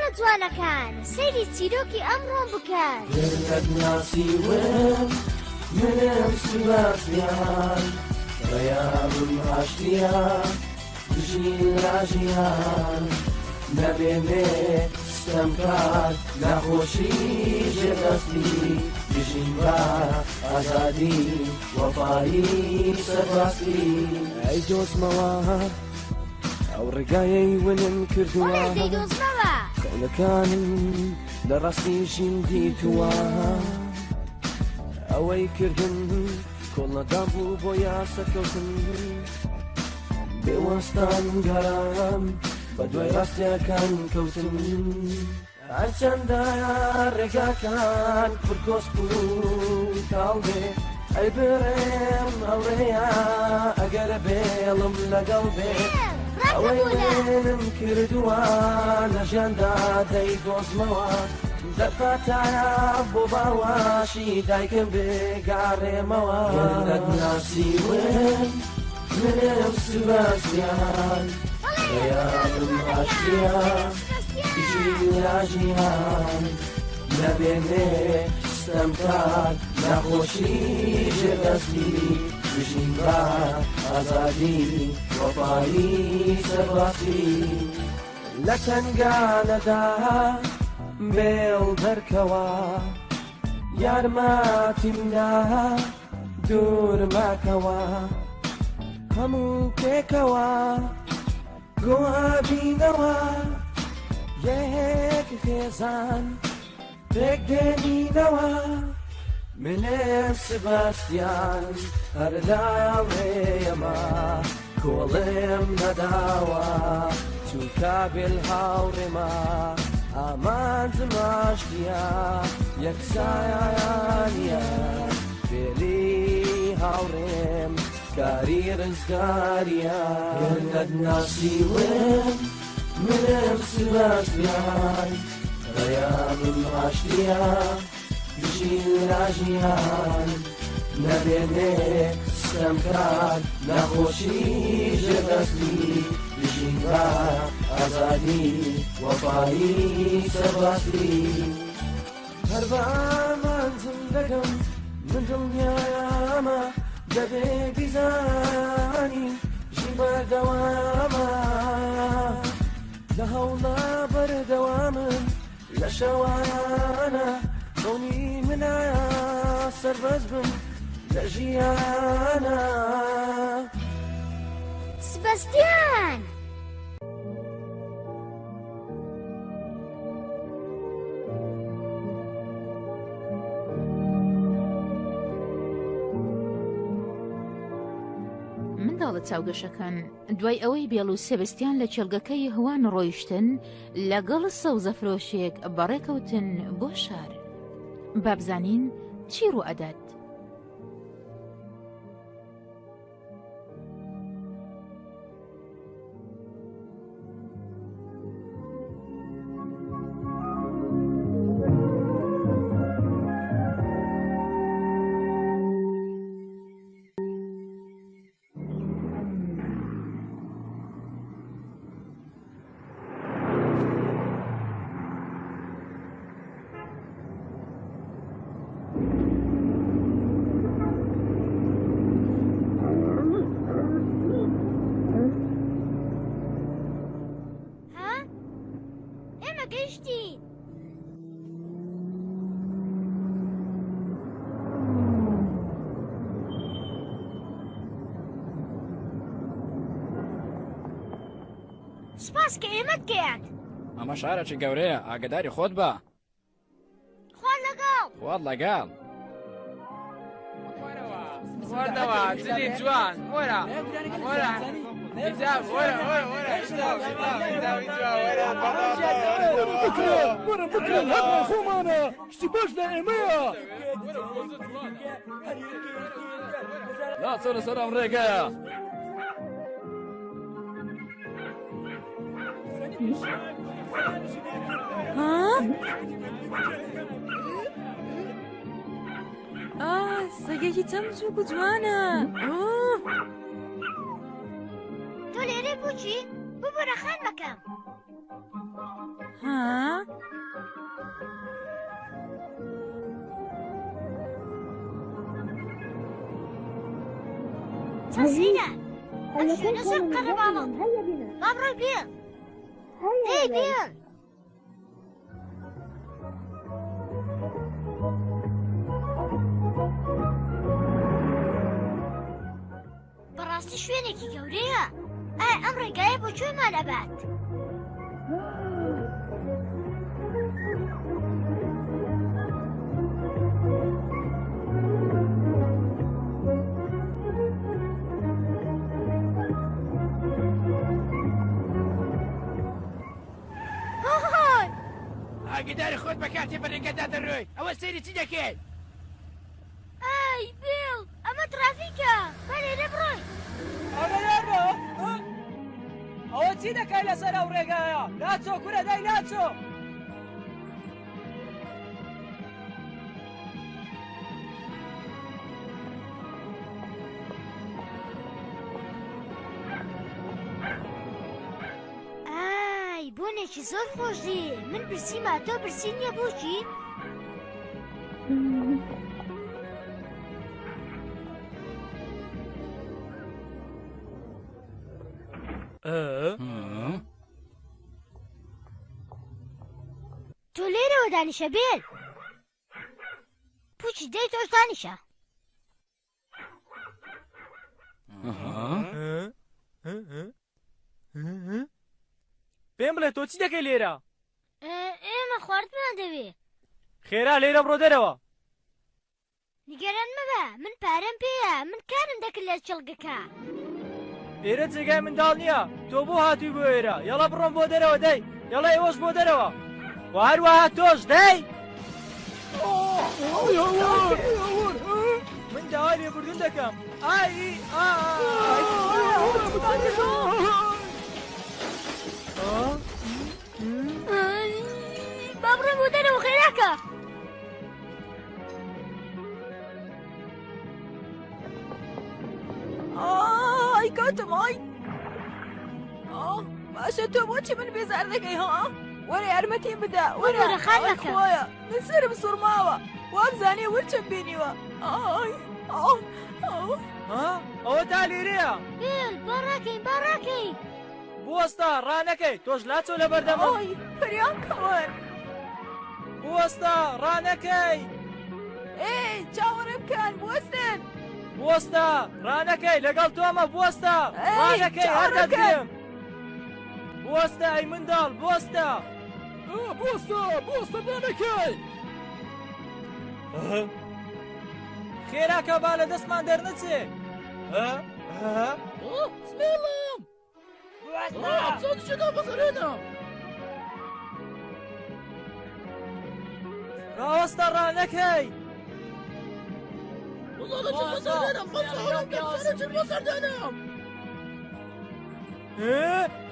منداڵە جوانەکان سەیری چیرۆکی ئەمڕۆم بکەن گەرت ناسیوم منم سباسیان ڕیابم ئاشتیان دژین ڕاژیان نەبێنێ ستەمکار نەخۆشی ژێدەستی دژین بە ئازادی وەفایی سەرباستی ئەی دۆزمەوە ئەو ڕێگایەی ونم کردووە کەونەکانم لە ڕاستی ژین دیتووە ئەوەی کردن کۆڵنەدام بوو بۆ یاسەکەوتن بێوەستان گەرام بە دوای ڕاستیەکان کەوتن هەرچەندە ڕێگاکان پرکۆس بوو تاڵ بێ ئەی بڕێم ئەوڕێیە ئەگەر بێڵم لەگەڵ بێ ئەوەی وێنم کردووە لە ژیاندا دەیدۆزمەوە دەفاتایە بۆ باواشی دایکم بێگاڕێمەوە گەرت ناسیوم منم سباسیان ڕیابم ئاشتیان دژین ڕاژیان نەبێنێ ستەمکار نەخۆشی ژێدەستی دژین بە ئازادی وەفایی سەرباستی لە تەنگانەدا بێڵ دەرکەوە یارمەتیمدا دوور ماکەوە هەموو پێکەوە گۆبینەوە یەک خێزان پێک دێنینەوە منم سباسیان هەر لاوێمە کۆڵێم نەداوە چونکە بێل هاوڕێمە ئامانجم ئاشتیە یەکسایانە بێلی هاوڕێم کاری ڕزگاریە گەرت ناسیوم منم سباسیان ڕیابم ئاشتیە دژین ڕاژیان نەبێنێ ستەمکار نەخۆشی ژێدەستی دژین بە ئازادی وەفایی سەرباستی هەر بە ئامانجم دەکەم من دڵنیامە دەبێ بیزانی ژین بەردەوامە لە هەوڵە بەردەوامن لە شەوانە دڵنی منایە سەربەز بم لە ژیانە سبەستیان منداڵە چاوگەشەکان دوای ئەوەی بێڵ و سێبستیان لە چێلگەکەی هەوان ڕۆیشتن لەگەڵ سەوزەفرۆشێک بەڕێکەوتن بۆ شار بابزانین چی ڕوو ئەدات گەیشتین سپاس کە ئێمەت گەیاند ئەمە شارێکی گەورەیە ئاگداری خۆت بە خوار لەگەڵ خوارد لەگەڵ وەردەوە جلی جوان وەرە وەرە وەرە بکەن هەموو خۆمانە شتی باش لە ئێمەیە ناچۆ لەسەر ئەم ڕێگەیە سەگێکی چەند چووک و جوانە تۆ لێرە بووچی ببوورە خانمەکەم ها چەسینە ئەم شوێنە زۆر قەرە باڵم با بڕۆی بێن دەی بێن بەڕاستی شوێنێکی گەورەیە ئایا ئەم ڕێگایە بۆ کوێمان ئەبات ئاگداری خۆت بە کاتی بەڕێگەدا دەڕۆی ئەوە سەیری چی دەکەیت؟ ئای بیڵ ئەمە ترافیکە با لێرە بڕۆی ئەمەیانە ئەوە چی دەکەی لەسەر ئەو ڕێگایە لاچۆ کورە دای لاچۆ ئای بۆنێکی زۆر خۆشی من برسیمە تۆ برسی نییە بۆچی تۆ لێرەوە دانیشە بێن پوچی دەی تۆش دانیشە پێم بڵێ تۆ چی دەکەی لێرە ئێمە خواردمان دەوێ خێرا لێرە بڕۆ دەرەوە نیگەران مەبە من پارەم پێیە من کارم دەکرد لە چڵگەکە ئێرە جێگای منداڵ نییە تۆ بۆ هاتووی بۆ ئێرە یاڵا بڕۆم بۆ دەرەوە دەی یاڵا ئێوەش بۆ دەرەوە و هەروەها تۆش دەی من داوای لێبوردن دەکەم ئای با بڕۆم بۆ دەرەوە خێراکە ئای کاتم ئای باشە تۆ بۆچی من بێزار دەکەی ها وەرە یارمەتیم بدە وەرە خانەکە خۆیە من سرم سوڕماوە وابزانێ ورچم بینیوە ئای ئەوە تا لێرەیە بێل باڕاکەین باڕاکەین بوەستە ڕانەکەی تۆش لاچۆ لە بەردەمە ئای فریان کەوەن بوەستە ڕانەکەی ئێ چاوەڕێ بکەن بوەستن بوەستە ڕانەکەی لەگەڵ تۆمە بوەستە ڕانەکەی هەردەگرم بوەستە ئەی منداڵ بوەستە بوەستە بانەکەی خێراکە با لە دەستمان دەرنەچێ سمێڵم چۆنشەکە بەزەرێنە ڕاوەستە ڕانەکەی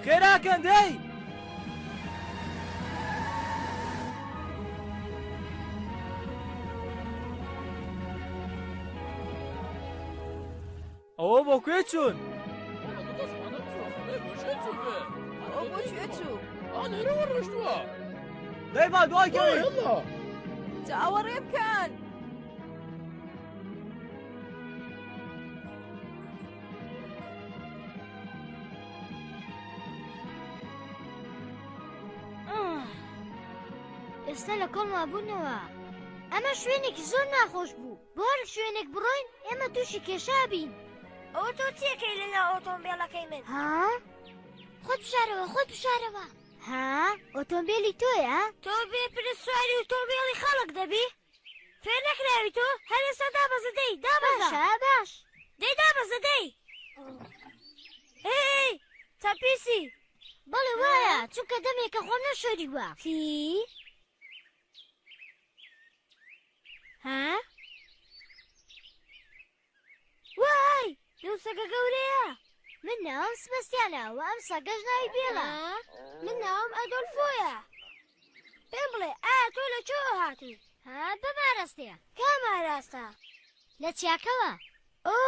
خێراکەن دەی ئەوە بۆ کوێ چوون ئەو بۆ کوێ چوو لێرەوە ڕۆشتووە دەی با دوای کەوی چاوەڕێ بکەن ئێستا لە کۆڵما بوونەوە ئەمە شوێنێکی زۆر ناخۆش بوو بۆ هەر شوێنێک بڕۆین ئێمە تووشی کێشابین ئەوە تۆ چیەکەی لەنا ئۆتۆمبیلەکەی من ها خۆت بشارەوە خۆت بشارەوە ها ئۆتۆمبیلی تۆیە تۆ بێ سواری ئۆتۆمبیلی خەڵک دەبی فێر نەکراوی تۆ هەر ئێستا دابەزە دەی دابەزە باش دەی دابەزە دەی هی چاپیسی بەڵێ وایە چونکە دەمێکە خۆم نەشۆریوە چی ها؟ وای لەو سەگە گەورەیە من ناوم سبەستیانە و ئەم سەگەش ناوی بێڵە من ناوم ئەدۆلفۆیە پێم بڵێ ئایا تۆ لە چۆ هاتووی ها بەماراستەیە کام ئاراستە لە چیاکەوە ئۆ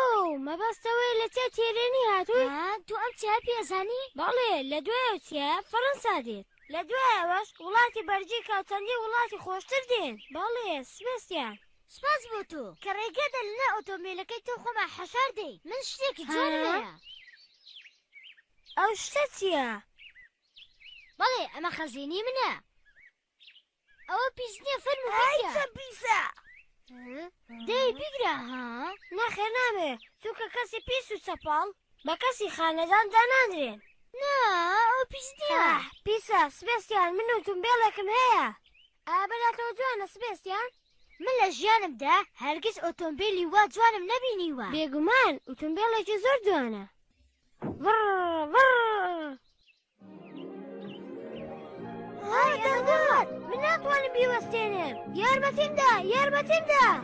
مەبەستەوەی لە چیا تێرێنی هاتووی تو ئەم چیا پێزانی بەڵێ لە دوایە چیا فەڕەنسا دێت لە دوایەوەش وڵاتی بەرجیکا و چەندی وڵاتی خۆشتر دێن بەڵێ سبەستیان سپاس بۆ تۆ کە ڕێگەدە لەنا ئۆتۆمبیلەکەی تۆ خۆما حەشار دەی من شتێکی جوانەیە ئەو شتە چییە؟ بەڵێ ئەمە خەزینی منە ئەوە پیس نییە فەرمو بگرە پیسە دەی بیگرە ها نەخێر نامێ چونکە کەسی پیس و چەپاڵ بە کەسی خانەدان دانانرێن نا ئەو پیس نییە پیسە سبێستیان من ئۆتۆمبیلێکم هەیە ئابەلاتەوە جوانە سبێستیان من لە ژیانمدا هەرگیز ئۆتۆمبیلی وا جوانم نەبینیوە بێگومان ئۆتۆمبیلێکی زۆر جوانە من ناتوانم بیوەستێنم یارمەتیمدا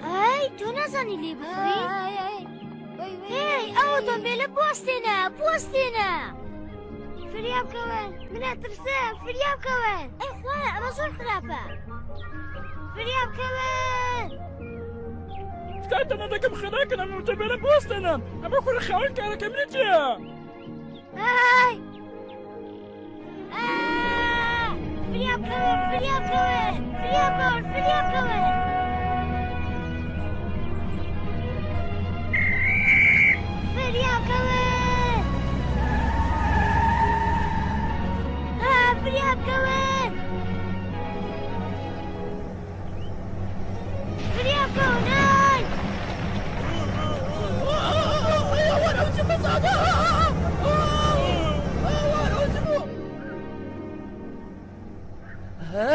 ئەی تۆ نازانی لێ بخۆی هی ئەو ئۆتۆمبیلە بوەستێنە فریاب بکەون منە ترسم فریاب بکەون ئەی خوایە ئەمە زۆر خراپە فریاب بکەون تکاتەنە دەکەم خێراکەنم ئۆتۆمبیلە بوەستێنم ئەمە کوڕە خاوەن کارەکە منە چییە؟ هاي فریاب بکەون فریاب بکەون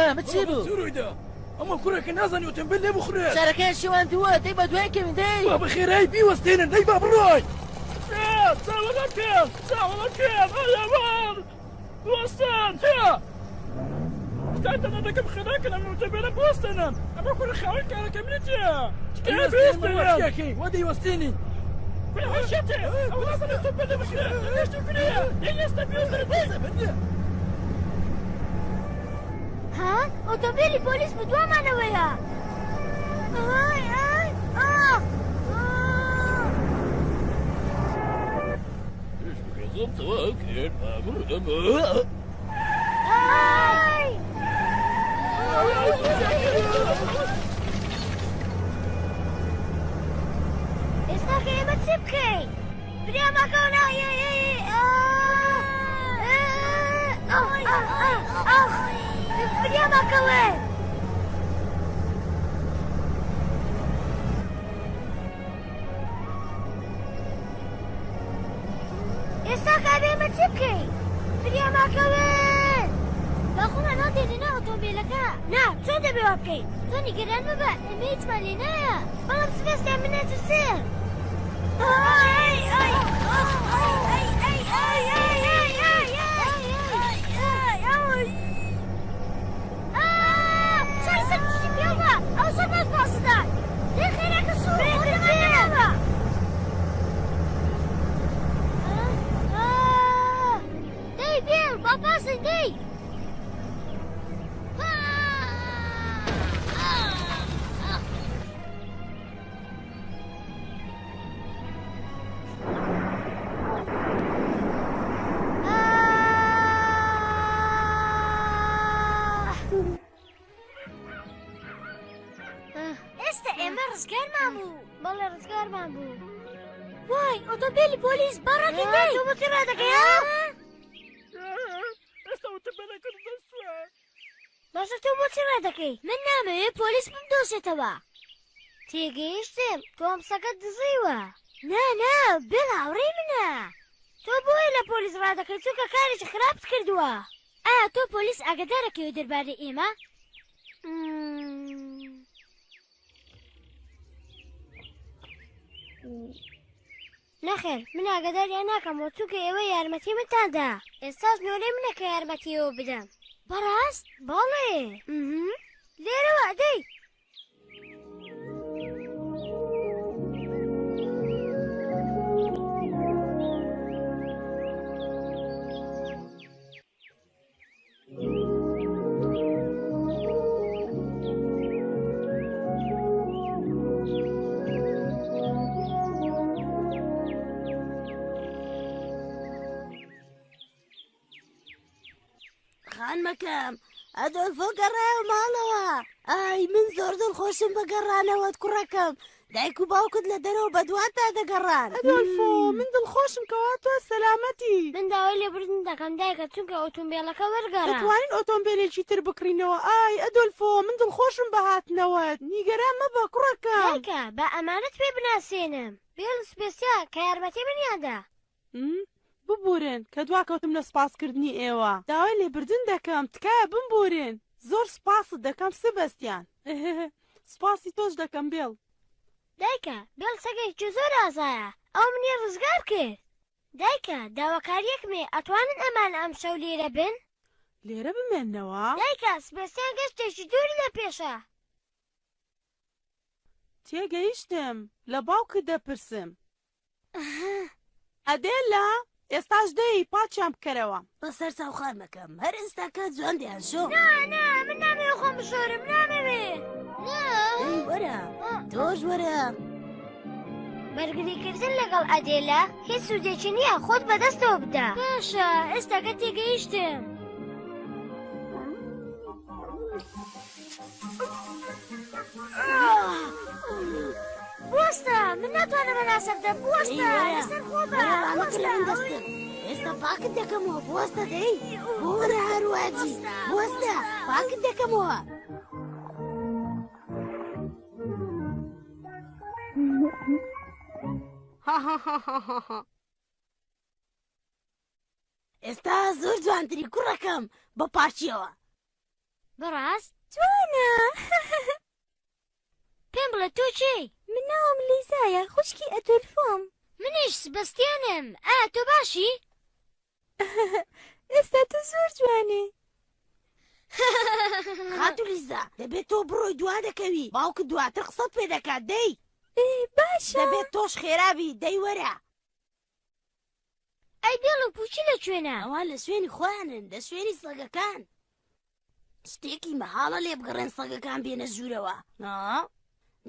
ئەمە چی بوو؟ زۆرۆیدا ئەمە کوڕێکە نازانی ئۆتۆمبیل لێ بخورێت شارەکەیان شێوان دووە دەی بە دوای کەوین دەی با بەخێرایی بیوەستێنن دەی با بڕۆی چاوەڵە پێم ئەیەوان بوەستان تکاتەنە دەکەم خێراکەنم ئۆتۆمبیلە بوەستێنم ئەمە کوڕە خاوەن کارەکە منە چییە؟ تکایە وا دەیوەستێنین ها ئۆتۆمبیلی پۆلیس بەدوامانەوەیە ئێستا کە ئێمە چی بکەین؟ فریامەکەونە فریامەکەون ئێستا کابێ ئێمە چی بکەین؟ فریامەکەون باخۆمە نادێنێنە ئۆتۆمبیلەکە نا چۆن دەبێ وا بکەین؟ تۆ نیگەران مەبە ئێمە هیچمان لێ نایە بەڵام سبێستیان من نەترسێم ڕزگارمان بوو وای ئۆتۆمبیلی پۆلیس بەڕێکی دەی تۆ بۆچی ڕادەکەی ئێستا ئۆتۆمبیلەکەم دەستووە باشە تۆ بۆچی ڕادەکەی من نامەوێت پۆلیس بمدۆزێتەوە تێگەیشتم تۆ ئەمسەکەت دزیوە نا بێ هاوڕێی منە تۆ بۆیە لە پۆلیس ڕادەکەی چونکە کارێکی خراپت کردووە ئایا تۆ پۆلیس ئاگادارەکەوێت دەربارەی ئێمە نەخێر من ئاگاداریان ناکەم بۆ چونکە ئێوە یارمەتی منتاندا ئێستاش نۆرەی منە کە یارمەتیەوە بدەم بەڕاست بەڵێ لێرەوە دەی خان مەکەم ئەدۆلفۆ گەڕایە ماڵەوە. ئای من زۆر دڵخۆشم بە گەڕانەوەت کوڕەکەم. دایک و باوکت لە دەرەوە بە دواتدا دەگەڕان. ئەدۆلفۆ من دڵخۆشم کەوا تۆ سەلامەتی. من داوای لێبوردن دەکەم دایکە چونکە ئۆتۆمبیلەکە وەرگەڕا. دەتوانین ئۆتۆمبیلێکی تر بکڕینەوە. ئای ئەدۆلفۆ من دڵخۆشم بە هاتنەوەت. نیگەران مەبە کوڕەکەم. دایکە بە ئەمانەت پێ بناسێنم. بێڵ سپێسیا کە یارمەتی منیادا. ببورن کە دواکەوتم لە سپاسکردنی ئێوە. داوای لێبوردن دەکەم تکایە بمبورن. زۆر سپاست دەکەم سبەستیان. سپاسی تۆش دەکەم بێڵ. دایکە بێڵ سەگێکی زۆر ئازایە. ئەو منی ڕزگار کرد. دایکە داواکاریەکمێ ئەتوانن ئەمان ئەم شەو لێرە بن؟ لێرە بمێننەوە؟ دایکە سپێسیان گەشتێکی دووری لە پێشە. تێگەیشتم لە باوکت دەپرسم. ئەدێلا ئێستاش دەی پاچیان بکەرەوە. بەسەر چاوخان مەکەم هەر ئێستاکە جوان دەیان شۆ. نا من نامەوێ خۆم بشۆرم نامەوێ. وەرە تۆش وەرە. بەرگریکردن لەگەڵ ئەدێلا هیچ سوودێکی نییە خۆت بەدەستەوە بدە. باشە ئێستاکە تێگەیشتم. بوەستە من ناتوانم بەناسەردە بوەستە لەسەر خۆ بە ئەمەکە لە من دەستم. ئێستا پاکت دەکەمەوە بوەستە دەی بۆ وەرە هەروواجی بوەستە پاکت دەکەمەوە. ئێستا زۆر جوانتری کوڕەکەم بە پاچیەوە. بەڕاست جوانە. پێم بڵێ تۆ چی؟ من ناوم لیزایە خوشکی ئەدۆلفۆم. منیش سبەستیانم. تۆ باشی؟ ئێستا تۆ زۆر جوانێ. خاتو لیزا دەبێت تۆ بڕۆی دوا دەکەوی باوکت دواتر قسەت پێ دەکات دەی. باشە دەبێت تۆش خێرابی دەی وەرە. ئەی بێڵ و پوچی لەکوێنە؟ ئەوان لە سوێنی خۆیانن لە سوێنی سەگەکان. شتێکی مەحاڵە لێ بگەڕێن سەگەکان بێنە ژوورەوە.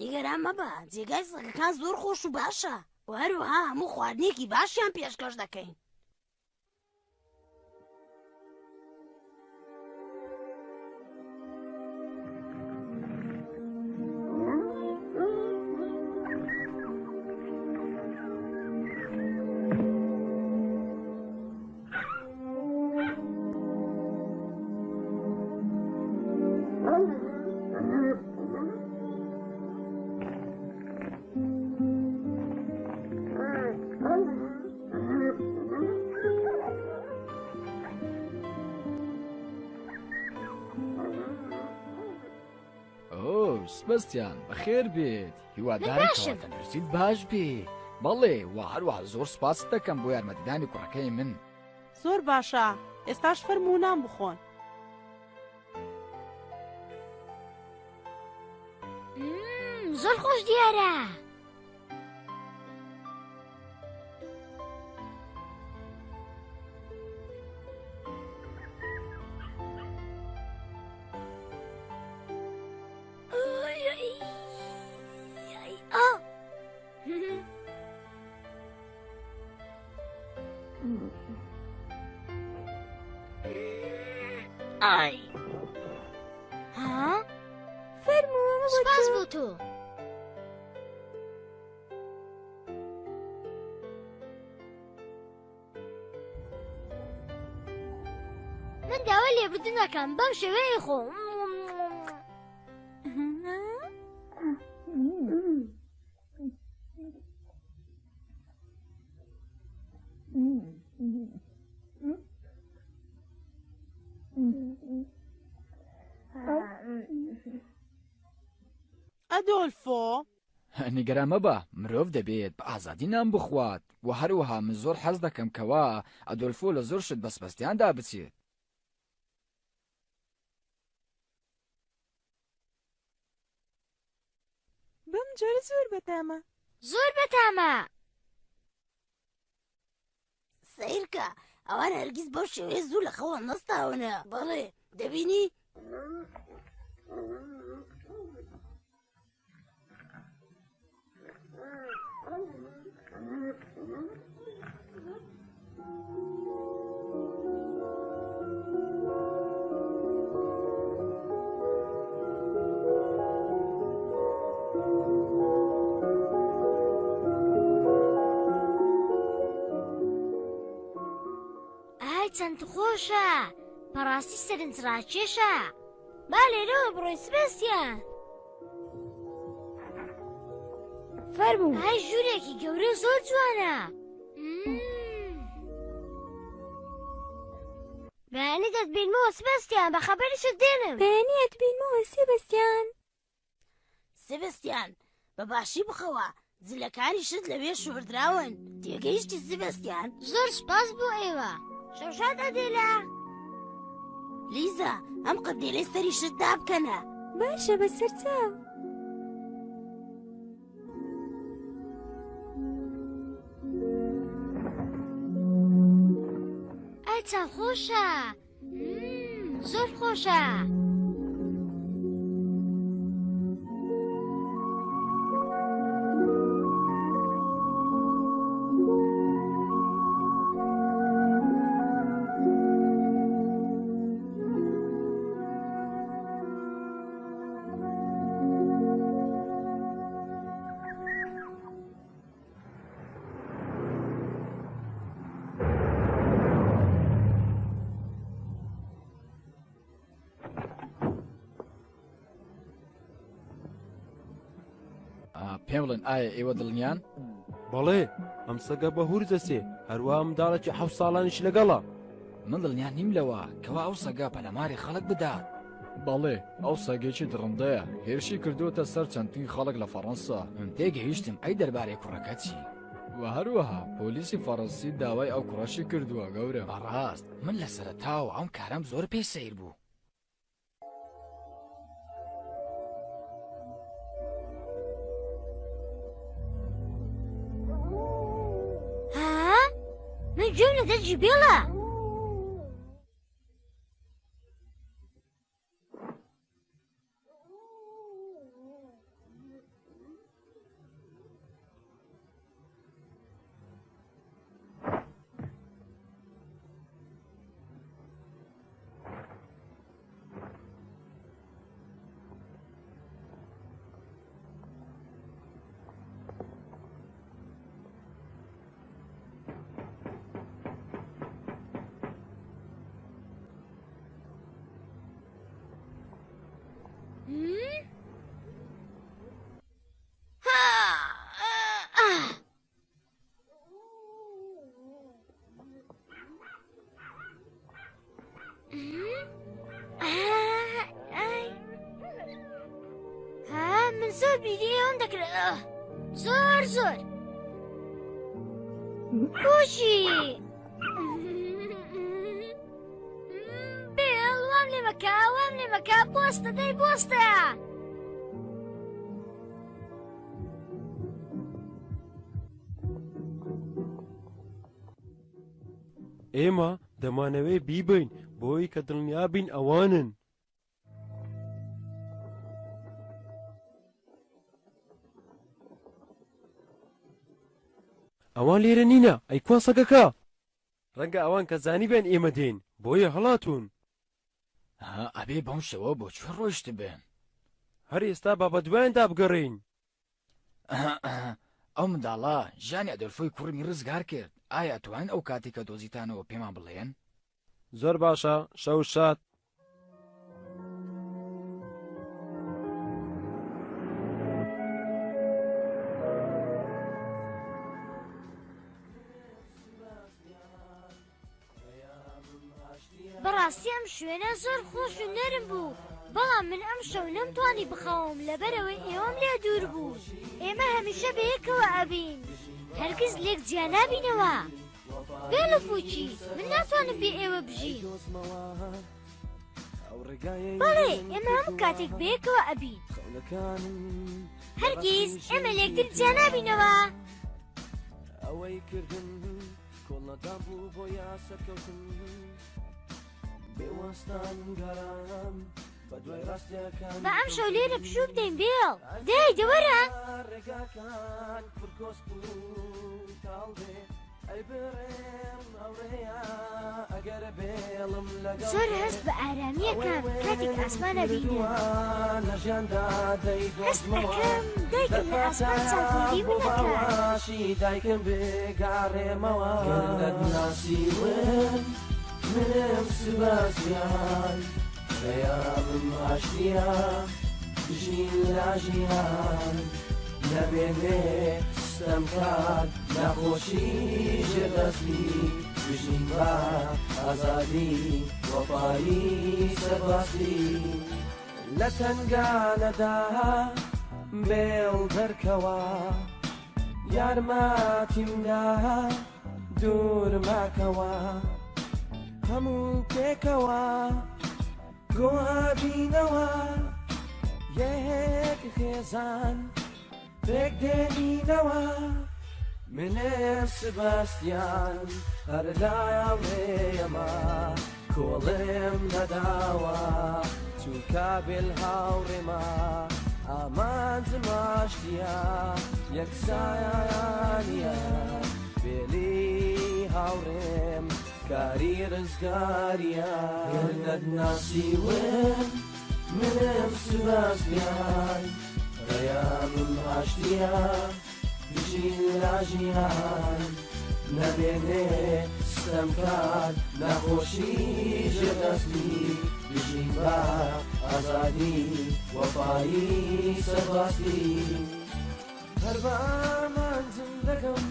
نیگەران مەبە جێگای سەگەکان زۆر خۆش و باشە و هەروەها هەموو خواردنێکی باشیان پێشکەش دەکەین. سبەستیان بەخێر بێت هیوادارم تەندروستیت باش بێ. بەڵێ و هەروەها زۆر سوپاس دەکەم بۆ یارمەتیدانی کوڕەکەی من. زۆر باشە ئێستاش فەرموونان بخۆن. زۆر خۆش دیارە. ئای فەرموو سپاس بۆ تۆ. من داوای لێبوردن دەکەم بەم شێوەیە خۆم. ئەدۆلفۆ نیگەران مەبە مرۆڤ دەبێت بە ئازادی نان بخوات و هەروەها من زۆر حەز دەکەم کەوا ئەدۆلفۆ لە زۆر شت بەسبەستیاندا بچێت. بەم جۆرە زۆر بەتامە. زۆر بەتامە. سیرکە ئەوان هەرگیز بەو شێوەیە زوو لە خەوە نەستاونە. بەڵێ دەبینی؟ چەند خۆشە بەڕاستی سەرنجڕاکێشە با لێرەوە بڕۆین سبەستیان فەرموو های ژوورێکی گەورە زۆر جوانە بەیانی دەتبینمەوە سبەستیان بە خەبەریشت دێنم بەیانی ئەتبینمەوە سێبەستیان سبەستیان بەباشی بخەوە جلەکانی شت لەوێ شوهردراون تێگەیشتی سبەستیان زۆر سپاس بۆ ئێوە شەوشاد ئەدێلا لیزا ئەم قەدێلەی سەری شت دابکەنە باشە بەسەر چاو ئای چەند خۆشە زۆر خۆشە پێم بڵێن ئایا ئێوە دڵنیان؟ بەڵێ ئەم سەگە بە هور دەسێ هەروە منداڵێکی 7 ساڵانیش لەگەڵە من دڵنیان نیم لەوە کەوا ئەو سەگا پەلەماری خەڵک بدات بەڵێ ئەو سەگێکی درڕندەیە هێرشی کردوتە سەر چەندین خەڵک لە فەڕەنسا من تێگەیشتم ئەی دەربارەی کوڕەکە چی و هەروەها پۆلیسی فەڕەنسی داوای ئەو کوڕەشی کردووە گەورە بەڕاست من لە سەرەتاوە ئەم کارم زۆر پێی سەیر بوو من گوێم لە دەرجی بێڵە من زۆر بیری ئەوم دەکرێت زۆر زۆر کوشی بێڵ وام لێ مەکە بۆستە دەی بۆستە ئێمە دەمانەوێت بیبین بۆی کە دڵنیا بین ئەوانن ئەوان لێرە نینە ئەی کوا سەگەکە ڕەنگە ئەوان کە زانی بێن ئێمە دێن بۆیە هەڵاتون ئەبێ بەم شەوە بۆ چۆن ڕۆیشت بێن هەر ئێستا با بە دوایاندا بگەڕین ئەو منداڵە ژیانی ئەدۆلفۆی کوڕمی ڕزگار کرد ئایا ئەتوانن ئەو کاتی کە دۆزیتانەوە پێمان بڵێن زۆر باشە شەو شاد بەڕاستی ئەم شوێنە زۆر خۆش و نەرم بوو بەڵام من ئەم شەو نەمتوانی بخەوم لەبەرەوەی ئێوەم لێ دوور بوو ئێمە هەمیشە بەیەکەوە ئەبین هەرگیز لێک جیا نابینەوە بێڵە پوچی من ناتوانم بێ ئێوە بژین بەڵێ ئێمە هەموو کاتێک بەیەکەوە ئەبین هەرگیز ئێمە لێکتر جیا نابینەوە بە ئەم شەو لێرە پشوو بدەین بێڵ دای دەوەرە زۆر هەست بە ئارامیەکەم کاتێک ئاسمانە بینم هەست ئەەکەم دایکم لە ئاسمان چاکۆری بنەکە منم سباسیان خەیامم ئاشتیا ژین لا ژیان نەبێنێ ستەم کات نەخۆشی ژێدەستی بژین بە ئازادی وەفایی سەرباستی لە تەنگانەدا بێڵ دەرکەوە یارماتیمدا دوور ماکەوە هەموو پێکەوە گۆبینەوە یەک خێزان پێک دێنینەوە منێ سباستیان هەر لاوێمە کۆڵێم نەداوە چونکە بێل هاوڕێمە ئامانجم ئاشتیا یەکسایانە بێلی هاوڕێم کاری ڕزگاریە گەرنەت ناسیوم منم سباستیان ڕێیامم ئاشتیا بژین لا ژیان نەبێنێ ستەم کات نەخۆشی ژێدەستی بژین بە ئازادی وەفایی سەرباستی هەر بە ئامانجم دەکەم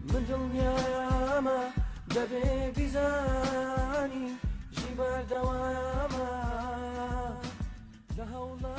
من دڵنیامە دەبێ بیزانی ژی بەردەوامە لە هەوڵە